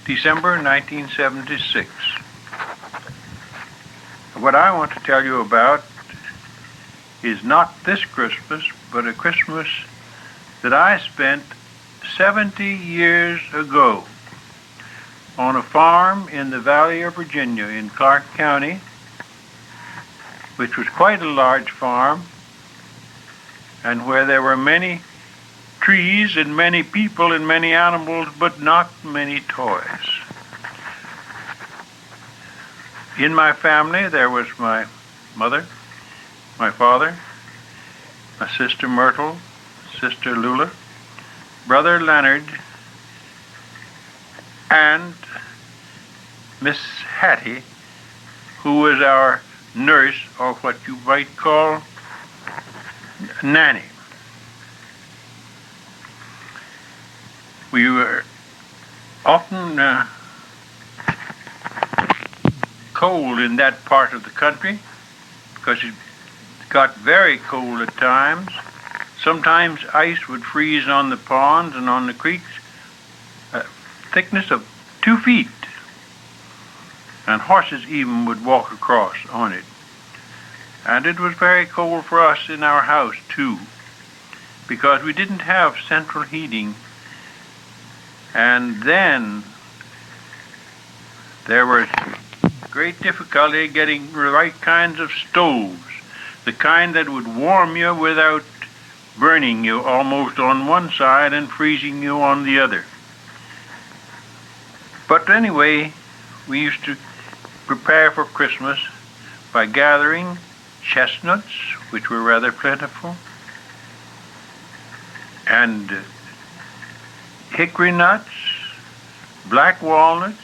December 1976. What I want to tell you about is not this Christmas, but a Christmas that I spent 70 years ago on a farm in the Valley of Virginia in Clarke County, which was quite a large farm, and where there were many trees and many people and many animals, but not many toys. In my family, there was my mother, my father, my sister Myrtle, sister Lula, brother Leonard, and Miss Hattie, who was our nurse, or what you might call nanny. We were often cold in that part of the country because it got very cold at times. Sometimes ice would freeze on the ponds and on the creeks, a thickness of 2 feet, and horses even would walk across on it. And it was very cold for us in our house too, because we didn't have central heating. And then there was great difficulty getting the right kinds of stoves, the kind that would warm you without burning you almost on one side and freezing you on the other. But anyway, we used to prepare for Christmas by gathering chestnuts, which were rather plentiful, and hickory nuts, black walnuts,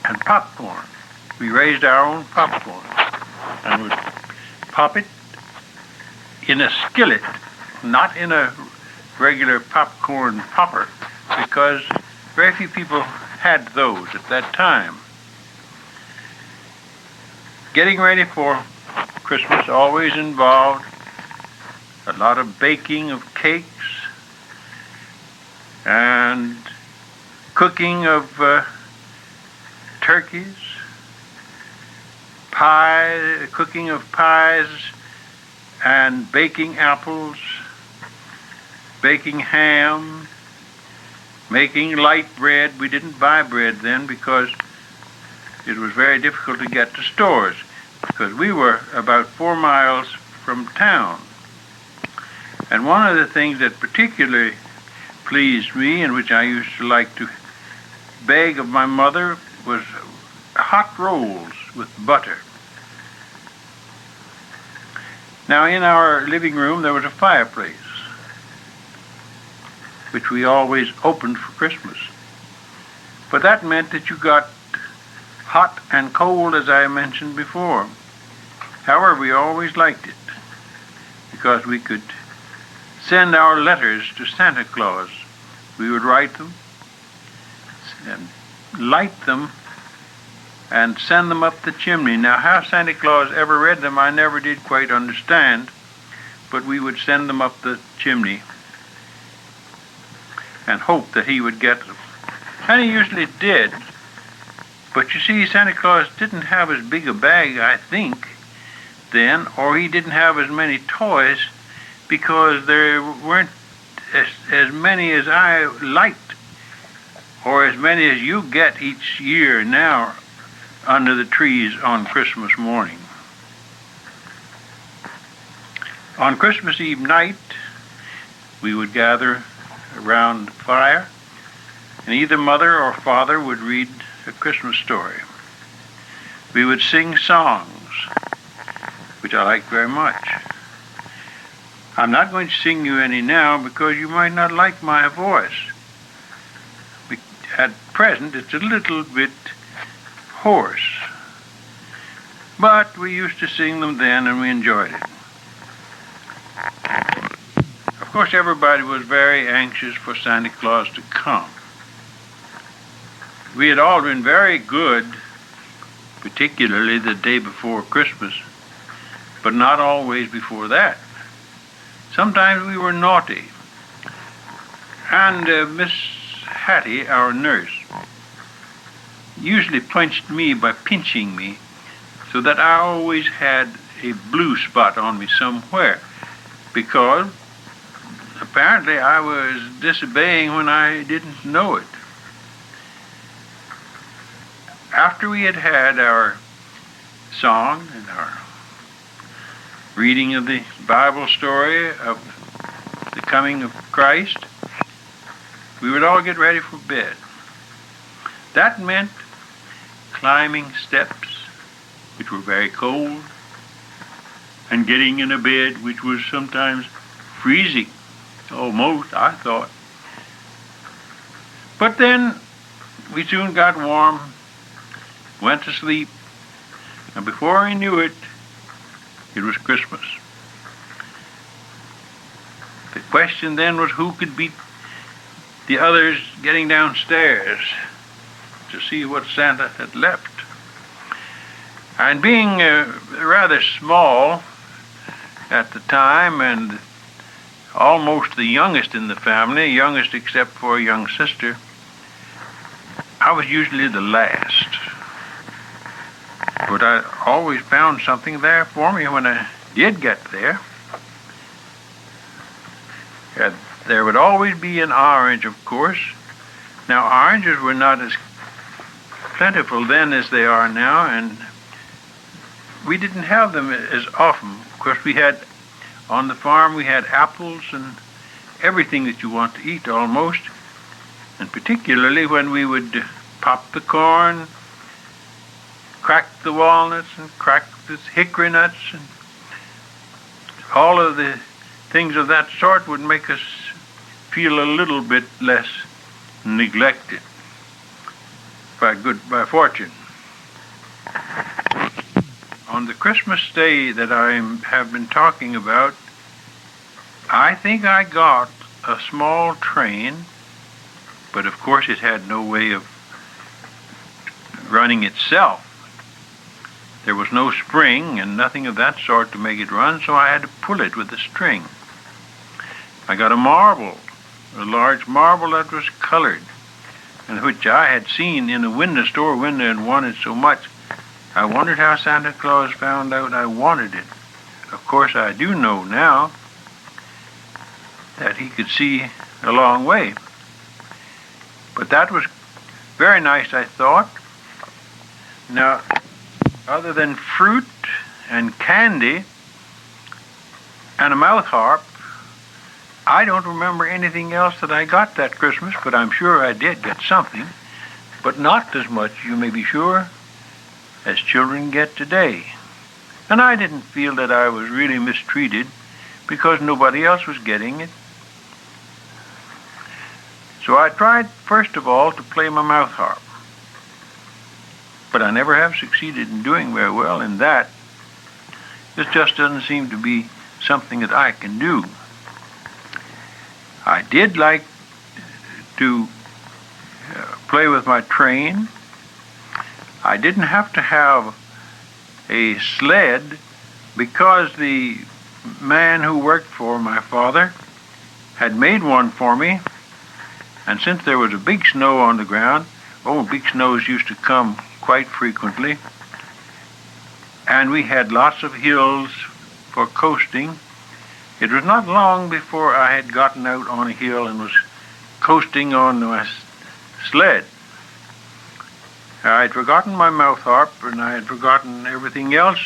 and popcorn. We raised our own popcorn and would pop it in a skillet, not in a regular popcorn popper, because very few people had those at that time. Getting ready for Christmas always involved a lot of baking of cakes and cooking of turkeys, cooking of pies, and baking apples, baking ham, making light bread. We didn't buy bread then because it was very difficult to get to stores, because we were about 4 miles from town. And one of the things that particularly pleased me, and which I used to like to beg of my mother, was hot rolls with butter. Now, in our living room there was a fireplace, which we always opened for Christmas. But that meant that you got hot and cold, as I mentioned before. However, we always liked it, because we could send our letters to Santa Claus. We would write them and light them and send them up the chimney. Now, how Santa Claus ever read them, I never did quite understand, but we would send them up the chimney and hope that he would get them. And he usually did. But you see, Santa Claus didn't have as big a bag, I think, then, or he didn't have as many toys, because there weren't as many as I liked, or as many as you get each year now under the trees on Christmas morning. On Christmas Eve night, we would gather around the fire, and either mother or father would read a Christmas story. We would sing songs, which I liked very much. I'm not going to sing you any now because you might not like my voice. At present, it's a little bit hoarse. But we used to sing them then, and we enjoyed it. Of course, everybody was very anxious for Santa Claus to come. We had all been very good, particularly the day before Christmas, but not always before that. Sometimes we were naughty. And Miss Hattie, our nurse, usually punched me by pinching me, so that I always had a blue spot on me somewhere, because apparently I was disobeying when I didn't know it. After we had had our song and our reading of the Bible story of the coming of Christ, we would all get ready for bed. That meant climbing steps, which were very cold, and getting in a bed which was sometimes freezing, almost, I thought. But then we soon got warm, went to sleep, and before I knew it, it was Christmas. The question then was who could beat the others getting downstairs to see what Santa had left. And being rather small at the time and almost the youngest in the family, youngest except for a young sister, I was usually the last. But I always found something there for me when I did get there. There would always be an orange, of course. Now, oranges were not as plentiful then as they are now, and we didn't have them as often. Of course, we had, on the farm, we had apples and everything that you want to eat almost, and particularly when we would pop the corn, crack the walnuts, and crack the hickory nuts, and all of the things of that sort would make us feel a little bit less neglected by fortune. On the Christmas day that I have been talking about, I think I got a small train, but of course it had no way of running itself. There was no spring and nothing of that sort to make it run, so I had to pull it with a string. I got a marble, a large marble that was colored, and which I had seen in a store window and wanted so much. I wondered how Santa Claus found out I wanted it. Of course, I do know now that he could see a long way. But that was very nice, I thought. Now, other than fruit and candy and a mouth harp, I don't remember anything else that I got that Christmas, but I'm sure I did get something, but not as much, you may be sure, as children get today. And I didn't feel that I was really mistreated because nobody else was getting it. So I tried, first of all, to play my mouth harp. But I never have succeeded in doing very well in that. This just doesn't seem to be something that I can do. I did like to play with my train. I didn't have to have a sled because the man who worked for my father had made one for me. And since there was a big snow on the ground, big snows used to come quite frequently, and we had lots of hills for coasting. It was not long before I had gotten out on a hill and was coasting on my sled. I had forgotten my mouth harp and I had forgotten everything else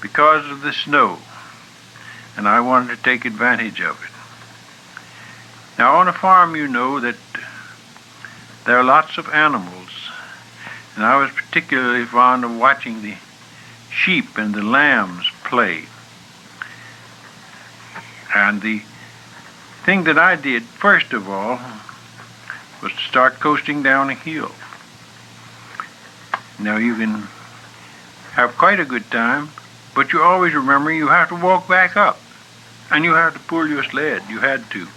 because of the snow, and I wanted to take advantage of it. Now, on a farm, you know that there are lots of animals, and I was particularly fond of watching the sheep and the lambs play. And the thing that I did, first of all, was to start coasting down a hill. Now, you can have quite a good time, but you always remember you have to walk back up, and you have to pull your sled. You had to.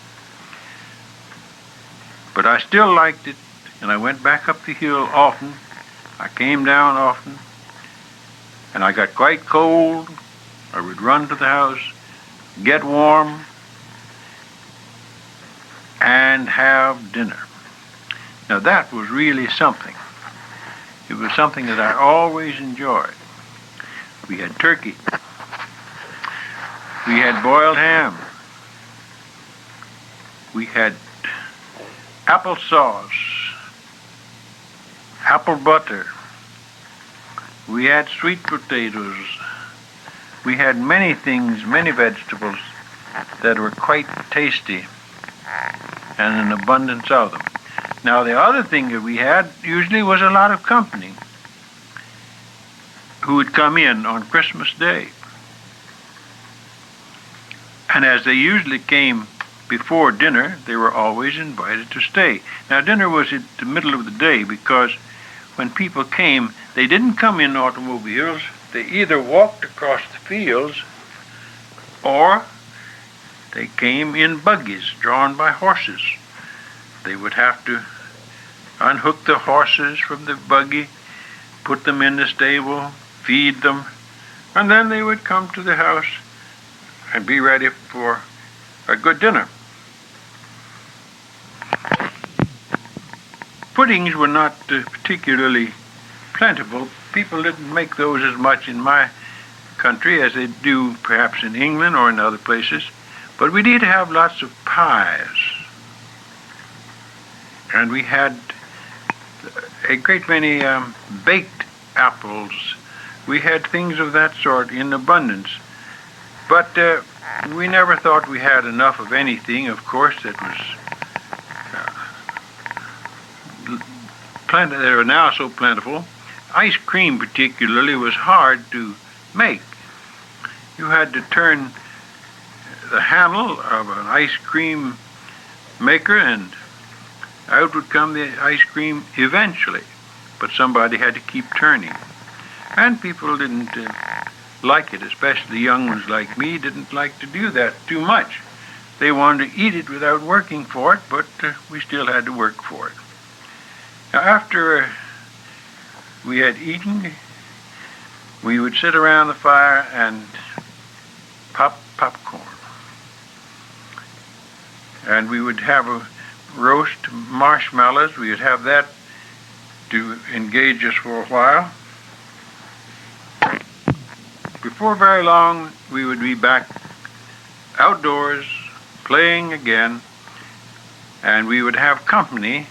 But I still liked it, and I went back up the hill often. I came down often, and I got quite cold. I would run to the house, get warm, and have dinner. Now that was really something. It was something that I always enjoyed. We had turkey. We had boiled ham. We had applesauce, apple butter. We had sweet potatoes. We had many things, many vegetables that were quite tasty and an abundance of them. Now the other thing that we had usually was a lot of company who would come in on Christmas Day. And as they usually came before dinner, they were always invited to stay. Now dinner was at the middle of the day because when people came, they didn't come in automobiles. They either walked across the fields or they came in buggies drawn by horses. They would have to unhook the horses from the buggy, put them in the stable, feed them, and then they would come to the house and be ready for a good dinner. Puddings were not particularly plentiful. People didn't make those as much in my country as they do perhaps in England or in other places, but we did have lots of pies. And we had a great many baked apples. We had things of that sort in abundance. But we never thought we had enough of anything, of course, that was that are now so plentiful. Ice cream particularly was hard to make. You had to turn the handle of an ice cream maker and out would come the ice cream eventually, but somebody had to keep turning. And people didn't like it, especially young ones like me, didn't like to do that too much. They wanted to eat it without working for it, but we still had to work for it. Now, after we had eaten, we would sit around the fire and pop popcorn. And we would have a roast marshmallows. We would have that to engage us for a while. Before very long, we would be back outdoors playing again, and we would have company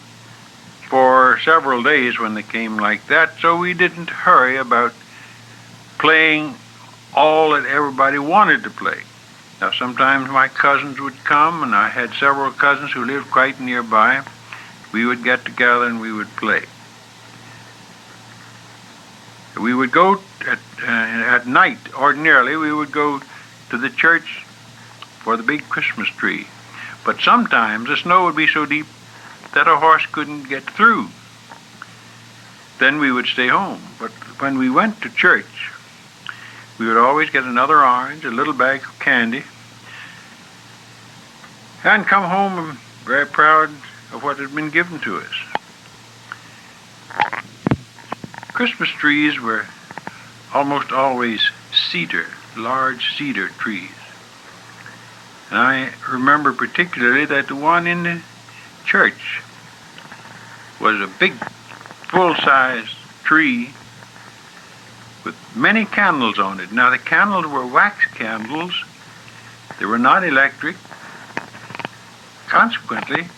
for several days when they came like that, so we didn't hurry about playing all that everybody wanted to play. Now, sometimes my cousins would come, and I had several cousins who lived quite nearby. We would get together and we would play. We would go at night, ordinarily, we would go to the church for the big Christmas tree. But sometimes the snow would be so deep that a horse couldn't get through. Then we would stay home. But when we went to church, we would always get another orange, a little bag of candy, and come home very proud of what had been given to us. Christmas trees were almost always cedar, large cedar trees. And I remember particularly that the one in the church was a big, full-size tree with many candles on it. Now, the candles were wax candles. They were not electric. Consequently,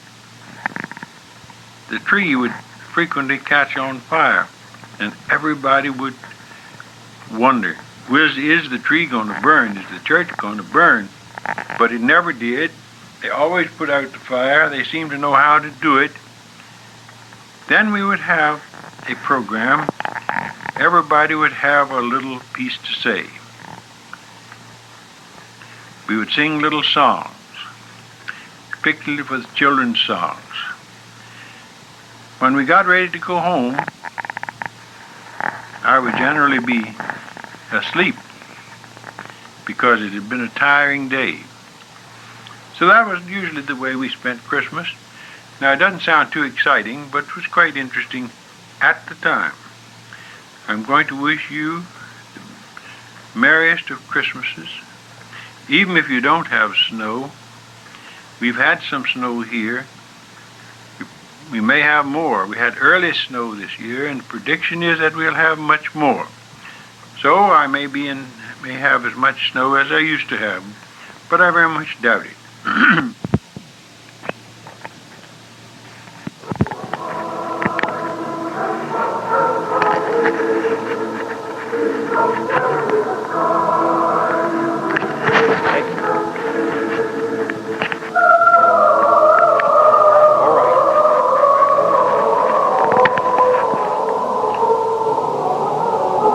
the tree would frequently catch on fire, and everybody would wonder, is the tree going to burn? Is the church going to burn? But it never did. They always put out the fire. They seemed to know how to do it. Then we would have a program. Everybody would have a little piece to say. We would sing little songs, particularly for the children's songs. When we got ready to go home, I would generally be asleep because it had been a tiring day. So that was usually the way we spent Christmas. Now, it doesn't sound too exciting, but it was quite interesting at the time. I'm going to wish you the merriest of Christmases. Even if you don't have snow, we've had some snow here. We may have more. We had early snow this year, and the prediction is that we'll have much more. So I may have as much snow as I used to have, but I very much doubt it.